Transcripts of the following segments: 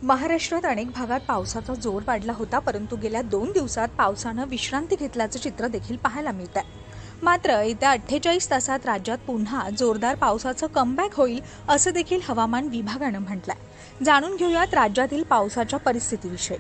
महाराष्ट्रात अनेक भागात पावसाचा जोर वाढला होता, परंतु गेल्या 2 दिवसात पावसानं विश्रांती घेतल्याचं चित्र देखील पाहायला मिळतंय। मात्र येत्या 48 तासात राज्यात पुन्हा जोरदार पावसाचं कमबॅक होईल असं देखील हवामान विभागानं म्हटलंय। जाणून घेऊयात राज्यातील पावसाच्या परिस्थितीविषयी।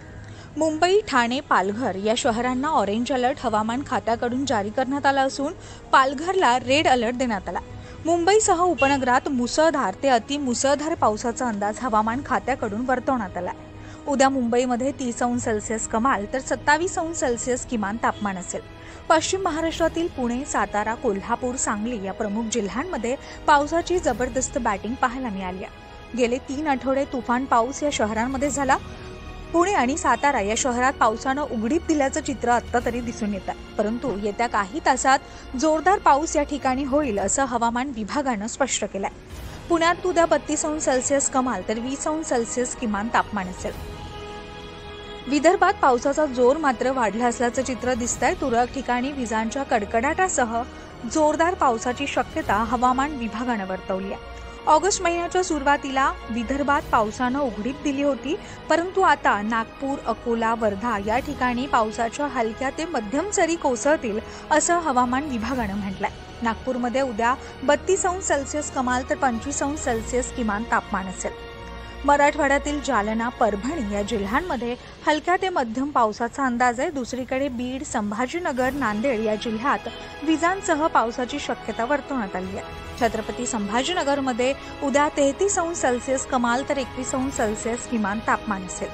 मुंबई, ठाणे, पालघर या शहरांना ऑरेंज अलर्ट हवामान खात्याकडून जारी करण्यात आला असून पालघरला रेड अलर्ट देण्यात आला। मुंबईसह उपनगरात मुसळधार ते अतिमुसळधार पावसाचा अंदाज हवामान खात्याकडून वर्तवण्यात आला आहे। उद्या मुंबईमध्ये 30 अंश सेल्सिअस कमाल तर 27 अंश सेल्सिअस किमान तापमान असेल। पश्चिम महाराष्ट्रातील पुणे, सातारा, कोल्हापूर, सांगली या प्रमुख जिल्ह्यांमध्ये पावसाची जबरदस्त बॅटिंग पाहायला मिळाली आहे। गेले 3 आठवडे तुफान पाऊस या शहरांमध्ये झाला। पुणे आणि सातारा या शहरात पावसानं उघडीप दिल्याचं चित्र आत्ता तरी दिसून येत आहे, परंतु येत्या काही तासात जोरदार पाऊस या ठिकाणी होईल असं हवामान विभागानं स्पष्ट केलंय। पुण्यात उद्या 32 अंश सेल्सिअस कमाल तर 20 अंश सेल्सिअस किमान तापमान असेल। विदर्भात पावसाचा जोर मात्र वाढला असल्याचं चित्र दिसतंय। तुरळक ठिकाणी विजांच्या कडकडाटासह जोरदार पावसाची शक्यता हवामान विभागानं वर्तवली आहे। ऑगस्ट महिन्याच्या सुरुवातीला विदर्भात पावसानं उघडीप दिली होती, परंतु आता नागपूर, अकोला, वर्धा या ठिकाणी पावसाच्या हलक्या ते मध्यम सरी कोसळतील असं हवामान विभागानं म्हटलंय। नागपूरमध्ये उद्या 32 अंश सेल्सिअस कमाल तर 25 अंश सेल्सिअस किमान तापमान असेल। मराठवाड्यातील जालना, परभणी या जिल्ह्यांमध्ये हलक्या ते मध्यम पावसाचा अंदाज आहे। दुसरीकडे बीड, संभाजीनगर, नांदेड या जिल्ह्यात विजांसह पावसाची शक्यता वर्तवण्यात आली आहे। छत्रपती संभाजीनगरमध्ये उद्या 33 अंश सेल्सिअस कमाल तर 21 अंश सेल्सिअस किमान तापमान असेल।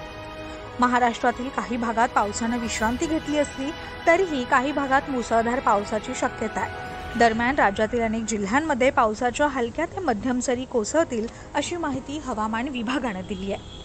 महाराष्ट्रातील काही भागात पावसानं विश्रांती घेतली असली तरीही काही भागात मुसळधार पावसाची शक्यता आहे। दरम्यान राज्यातील अनेक जिल्ह्यांमध्ये पावसाच्या हलक्या ते मध्यम सरी कोसळतील अशी माहिती हवामान विभागानं दिली आहे।